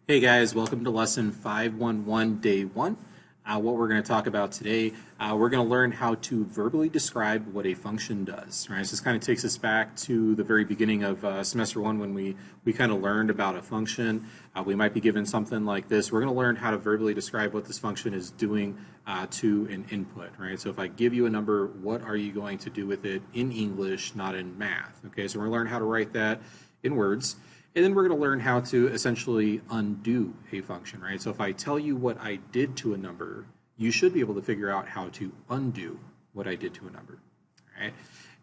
Hey guys, welcome to lesson 511, day one. What we're going to talk about today, we're going to learn how to verbally describe what a function does. Right? So this kind of takes us back to the very beginning of semester one when we kind of learned about a function. We might be given something like this. We're going to learn how to verbally describe what this function is doing to an input. Right? So if I give you a number, what are you going to do with it in English, not in math? Okay, so we're going to learn how to write that in words. And then we're going to learn how to essentially undo a function, right? So if I tell you what I did to a number, you should be able to figure out how to undo what I did to a number, right?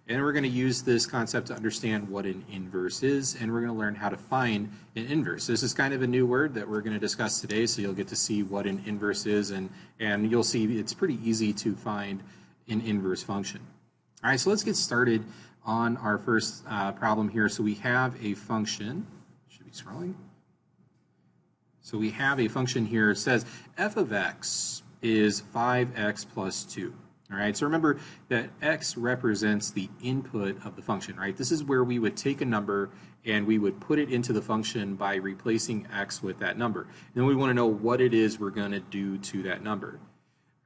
And we're going to use this concept to understand what an inverse is, and we're going to learn how to find an inverse. This is kind of a new word that we're going to discuss today, so you'll get to see what an inverse is, and you'll see it's pretty easy to find an inverse function. All right, so let's get started on our first problem here. So we have a function. Scrolling. So we have a function here. It says f of x is 5x plus 2. All right, so remember that x represents the input of the function, right? This is where we would take a number and we would put it into the function by replacing x with that number. And then we want to know what it is we're going to do to that number.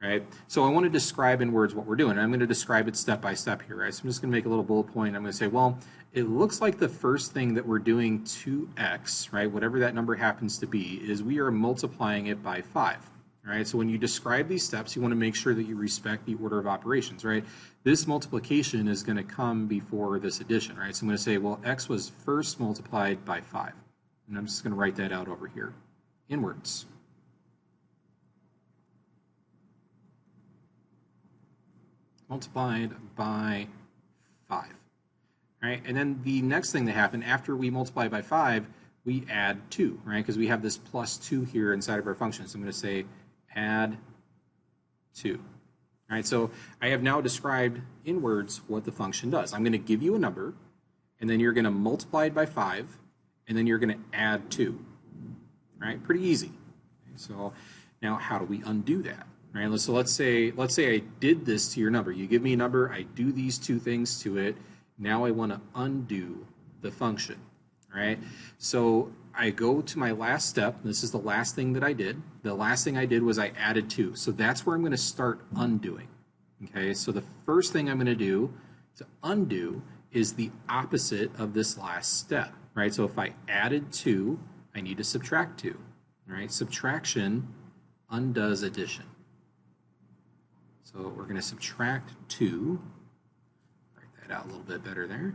Right? So I want to describe in words what we're doing. I'm going to describe it step by step here, right? So I'm just going to make a little bullet point. I'm going to say, well, it looks like the first thing that we're doing to x, right, whatever that number happens to be, is we are multiplying it by 5. Right? So when you describe these steps, you want to make sure that you respect the order of operations, right? This multiplication is going to come before this addition, right? So I'm going to say, well, x was first multiplied by 5. And I'm just going to write that out over here in words. Multiplied by 5. All right, and then the next thing that happened after we multiply by 5, we add 2, right? Because we have this plus 2 here inside of our function. So I'm going to say add 2. All right, so I have now described in words what the function does. I'm going to give you a number, and then you're going to multiply it by 5, and then you're going to add 2. All right, pretty easy. Okay, so now how do we undo that? Right, so let's say I did this to your number. You give me a number, I do these two things to it. Now I want to undo the function. All right, so I go to my last step. This is the last thing that I did. The last thing I did was I added 2. So that's where I'm going to start undoing. Okay, so the first thing I'm going to do to undo is the opposite of this last step. Right, so if I added 2, I need to subtract 2. All right, subtraction undoes addition. So we're going to subtract 2. Write that out a little bit better there.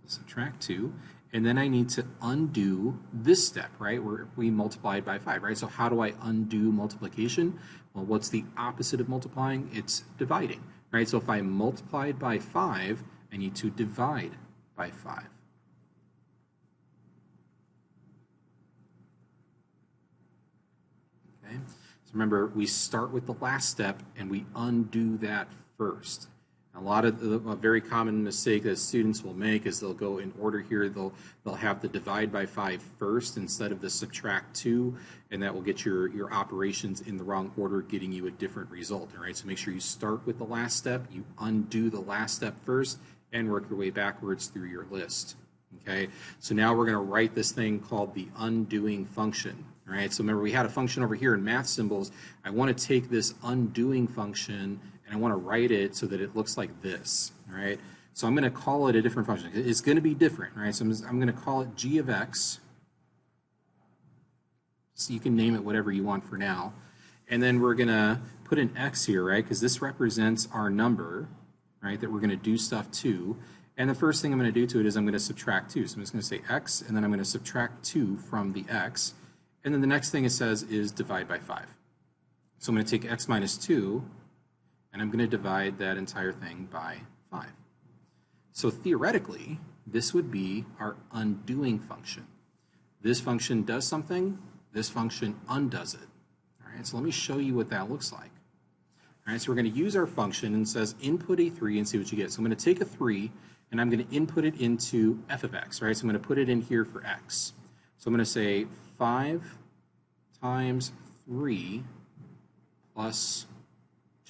So subtract 2. And then I need to undo this step, right, where we multiplied by 5, right? So how do I undo multiplication? Well, what's the opposite of multiplying? It's dividing, right? So if I multiplied by 5, I need to divide by 5. Okay. So remember, we start with the last step and we undo that first. A very common mistake that students will make is they'll go in order here. They'll have the divide by 5 first instead of the subtract 2, and that will get your operations in the wrong order, getting you a different result. All right, so make sure you start with the last step, you undo the last step first, and work your way backwards through your list. Okay, so now we're going to write this thing called the undoing function. All right, so remember we had a function over here in math symbols. I want to take this undoing function and I want to write it so that it looks like this. All right, so I'm going to call it a different function. It's going to be different, right? So I'm going to call it g of x. So you can name it whatever you want for now. And then we're going to put an x here, right? Because this represents our number, right, that we're going to do stuff to. And the first thing I'm going to do to it is I'm going to subtract 2. So I'm just going to say x, and then I'm going to subtract 2 from the x. And then the next thing it says is divide by 5. So I'm going to take x minus 2, and I'm going to divide that entire thing by 5. So theoretically, this would be our undoing function. This function does something, this function undoes it. All right, so let me show you what that looks like. All right, so we're going to use our function, and it says input a 3 and see what you get. So I'm going to take a 3, and I'm going to input it into f of x, right? So I'm going to put it in here for x. So I'm going to say 5 times 3 plus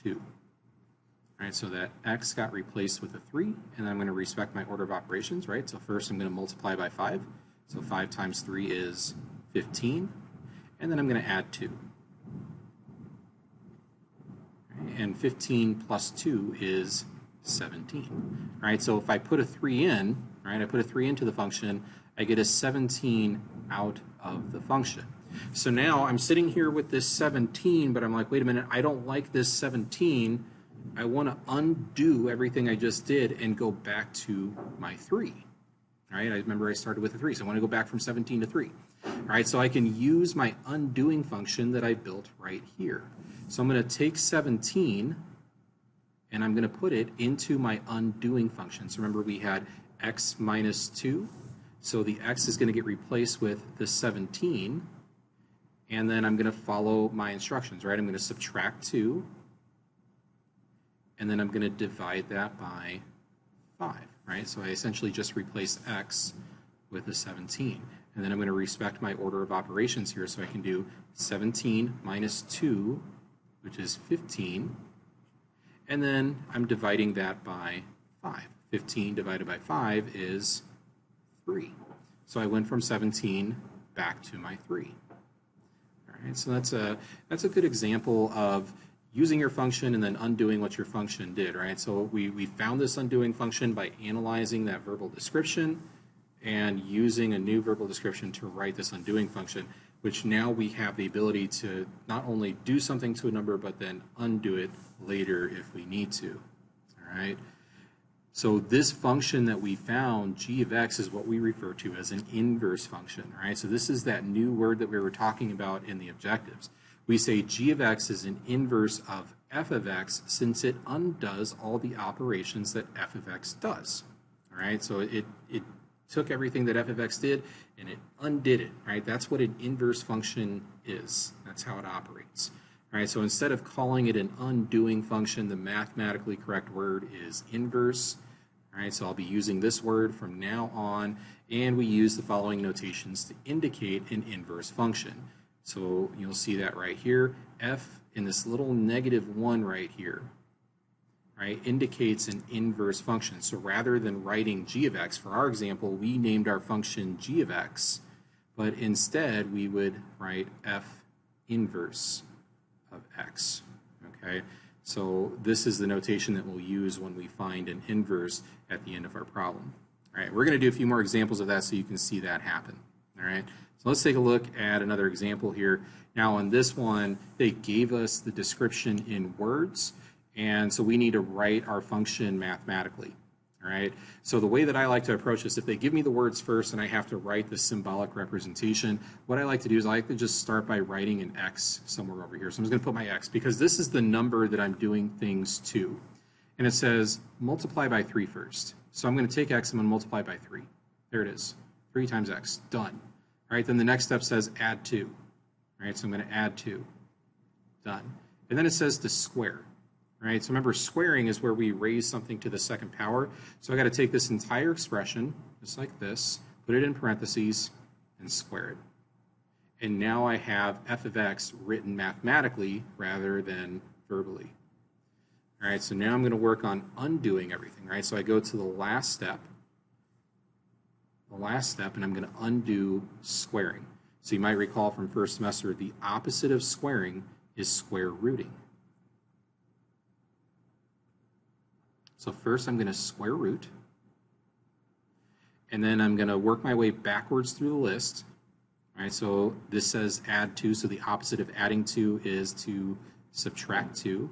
2. All right, so that x got replaced with a 3, and I'm going to respect my order of operations, right? So first I'm going to multiply by 5. So 5 times 3 is 15. And then I'm going to add 2. And 15 plus 2 is 17. All right, so if I put a 3 in, right, I put a 3 into the function, I get a 17 out of the function. So now I'm sitting here with this 17, but I'm like, wait a minute, I don't like this 17. I want to undo everything I just did and go back to my 3. All right, I remember I started with a 3, so I want to go back from 17 to 3. All right, so I can use my undoing function that I built right here. So I'm going to take 17 and I'm going to put it into my undoing function. So remember we had x minus 2. So the x is going to get replaced with the 17. And then I'm going to follow my instructions, right? I'm going to subtract 2. And then I'm going to divide that by 5, right? So I essentially just replace x with a 17. And then I'm going to respect my order of operations here. So I can do 17 minus 2, which is 15. And then I'm dividing that by 5. 15 divided by 5 is 3. So I went from 17 back to my 3. All right, so that's a good example of using your function and then undoing what your function did, right? So we found this undoing function by analyzing that verbal description and using a new verbal description to write this undoing function, which now we have the ability to not only do something to a number, but then undo it later if we need to, all right? So this function that we found, g of x, is what we refer to as an inverse function, right? So this is that new word that we were talking about in the objectives. We say g of x is an inverse of f of x since it undoes all the operations that f of x does, all right? So it took everything that f of x did and it undid it, right? That's what an inverse function is. That's how it operates. All right, so instead of calling it an undoing function, the mathematically correct word is inverse. All right, so I'll be using this word from now on, and we use the following notations to indicate an inverse function. So you'll see that right here. F in this little -1 right here, right, indicates an inverse function. So rather than writing g of x, for our example, we named our function g of x, but instead we would write f inverse of x, okay? So this is the notation that we'll use when we find an inverse at the end of our problem. All right, we're going to do a few more examples of that so you can see that happen, all right? So let's take a look at another example here. Now on this one, they gave us the description in words, and so we need to write our function mathematically, all right? So the way that I like to approach this, if they give me the words first and I have to write the symbolic representation, what I like to do is I like to just start by writing an x somewhere over here. So I'm just going to put my x because this is the number that I'm doing things to. And it says multiply by 3 first. So I'm going to take x, I'm going to multiply by 3. There it is, 3 times x, done. All right, then the next step says add 2. All right, so I'm going to add 2, done. And then it says to square. Right, so remember, squaring is where we raise something to the second power. So I got to take this entire expression, just like this, put it in parentheses, and square it. And now I have f of x written mathematically rather than verbally. All right, so now I'm going to work on undoing everything, right? So I go to the last step, and I'm going to undo squaring. So you might recall from first semester, the opposite of squaring is square rooting. So first I'm going to square root, and then I'm going to work my way backwards through the list. All right, so this says add 2, so the opposite of adding 2 is to subtract 2.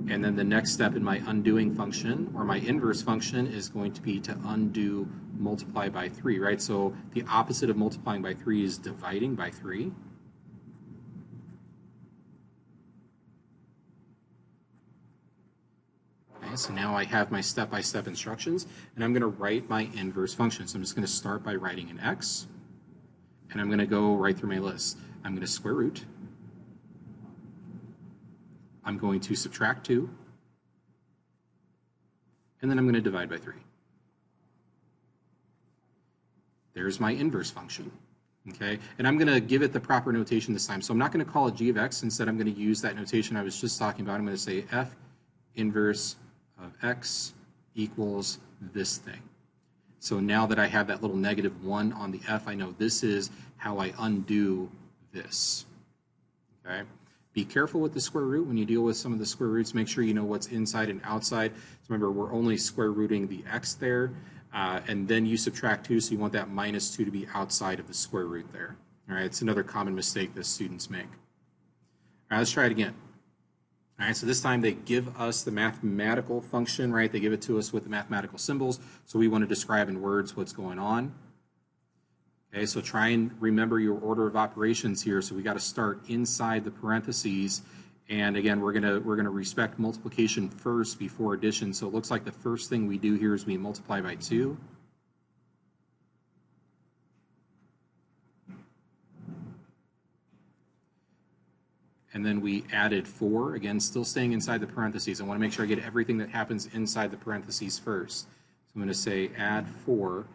And then the next step in my undoing function, or my inverse function, is going to be to undo multiply by 3, right? So the opposite of multiplying by 3 is dividing by 3. So now I have my step-by-step instructions, and I'm going to write my inverse function. So I'm just going to start by writing an x, and I'm going to go right through my list. I'm going to square root. I'm going to subtract 2, and then I'm going to divide by 3. There's my inverse function. Okay, and I'm going to give it the proper notation this time. So I'm not going to call it g of x. Instead, I'm going to use that notation I was just talking about. I'm going to say f inverse of x equals this thing. So now that I have that little -1 on the f, I know this is how I undo this. Okay. Be careful with the square root when you deal with some of the square roots. Make sure you know what's inside and outside. So remember, we're only square rooting the x there, and then you subtract 2, so you want that -2 to be outside of the square root there. All right, it's another common mistake that students make. All right, let's try it again. All right, so this time they give us the mathematical function, right? They give it to us with the mathematical symbols, so we want to describe in words what's going on. Okay, so try and remember your order of operations here. So we got to start inside the parentheses, and again, we're gonna respect multiplication first before addition. So it looks like the first thing we do here is we multiply by 2. And then we added 4, again, still staying inside the parentheses. I want to make sure I get everything that happens inside the parentheses first. So I'm going to say add 4.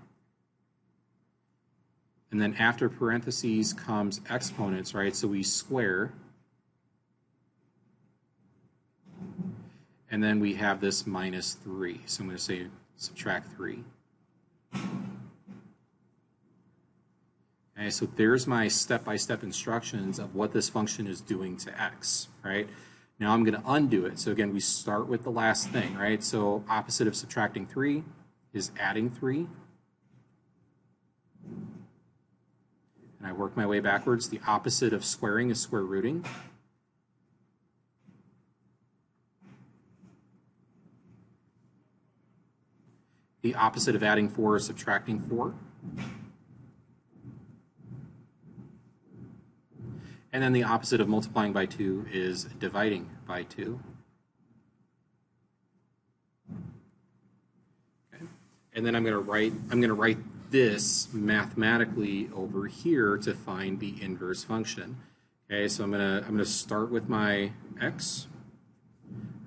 And then after parentheses comes exponents, right? So we square. And then we have this -3. So I'm going to say subtract 3. Okay, so there's my step-by-step instructions of what this function is doing to x, right? Now I'm going to undo it. So again, we start with the last thing, right? So opposite of subtracting 3 is adding 3. And I work my way backwards. The opposite of squaring is square rooting. The opposite of adding 4 is subtracting 4. And then the opposite of multiplying by 2 is dividing by 2. Okay. And then I'm going to write this mathematically over here to find the inverse function. Okay, so I'm going to start with my x.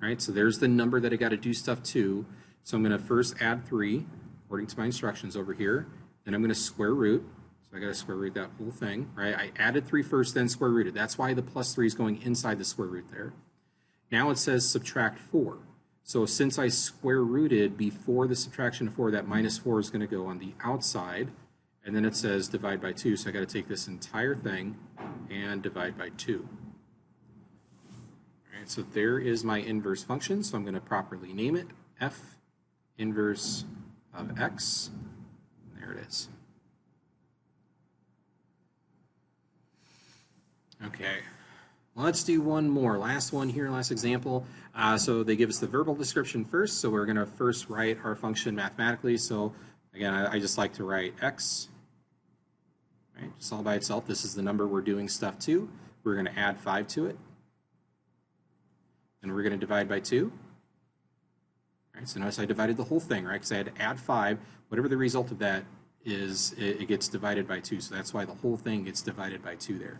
Right? So there's the number that I got to do stuff to. So I'm going to first add 3 according to my instructions over here. Then I'm going to square root. So I got to square root that whole thing, right? I added 3 first, then square rooted. That's why the +3 is going inside the square root there. Now it says subtract 4. So since I square rooted before the subtraction of 4, that -4 is going to go on the outside. And then it says divide by 2. So I got to take this entire thing and divide by 2. All right, so there is my inverse function. So I'm going to properly name it f inverse of x. There it is. Okay, well, let's do one more. Last one here, last example. So they give us the verbal description first. So we're going to first write our function mathematically. So again, I just like to write x, right, just all by itself. This is the number we're doing stuff to. We're going to add 5 to it. And we're going to divide by 2. Right, so notice I divided the whole thing, right, because I had to add 5. Whatever the result of that is, it gets divided by 2. So that's why the whole thing gets divided by 2 there.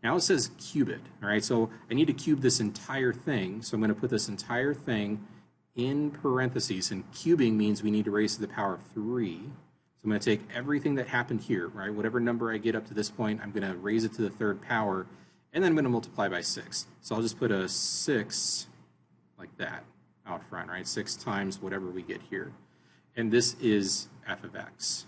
Now it says cube it, all right? So I need to cube this entire thing. So I'm going to put this entire thing in parentheses. And cubing means we need to raise to the power of 3. So I'm going to take everything that happened here, right? Whatever number I get up to this point, I'm going to raise it to the 3rd power. And then I'm going to multiply by 6. So I'll just put a 6 like that out front, right? 6 times whatever we get here. And this is f of x.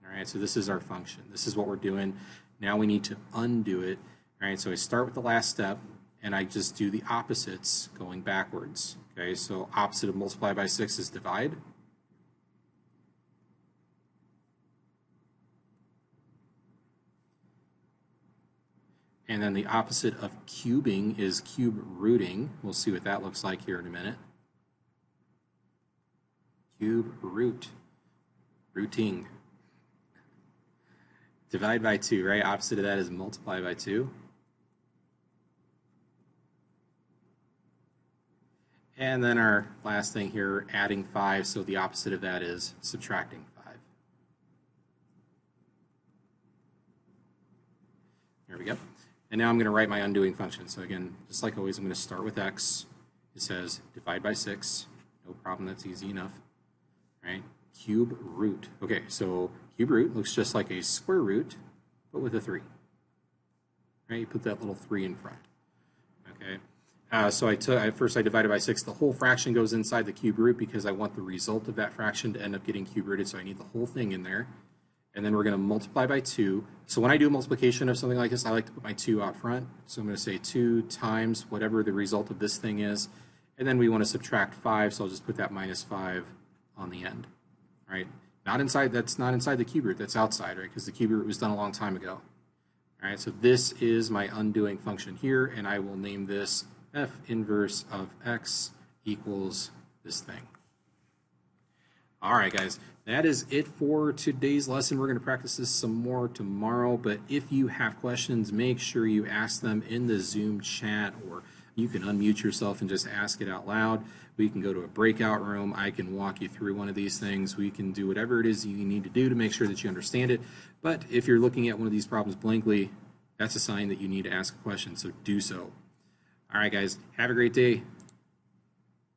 All right, so this is our function. This is what we're doing. Now we need to undo it. All right, so I start with the last step, and I just do the opposites going backwards. Okay, so opposite of multiply by 6 is divide. And then the opposite of cubing is cube rooting. We'll see what that looks like here in a minute. Cube root, rooting. Divide by 2, right? Opposite of that is multiply by 2. And then our last thing here, adding 5, so the opposite of that is subtracting 5. There we go. And now I'm going to write my undoing function. So again, just like always, I'm going to start with x. It says divide by 6. No problem, that's easy enough. Right? Cube root. Okay, so cube root looks just like a square root, but with a 3. Right? You put that little 3 in front. Okay. So first I divided by 6. The whole fraction goes inside the cube root because I want the result of that fraction to end up getting cube rooted, so I need the whole thing in there. And then we're going to multiply by 2. So when I do a multiplication of something like this, I like to put my 2 out front. So I'm going to say 2 times whatever the result of this thing is. And then we want to subtract 5, so I'll just put that minus 5 on the end. All right? That's not inside the cube root, that's outside, right? Because the cube root was done a long time ago. All right, so this is my undoing function here, and I will name this f inverse of x equals this thing. All right, guys, that is it for today's lesson. We're going to practice this some more tomorrow, but if you have questions, make sure you ask them in the Zoom chat, or you can unmute yourself and just ask it out loud. We can go to a breakout room. I can walk you through one of these things. We can do whatever it is you need to do to make sure that you understand it. But if you're looking at one of these problems blankly, that's a sign that you need to ask a question, so do so. All right, guys, have a great day.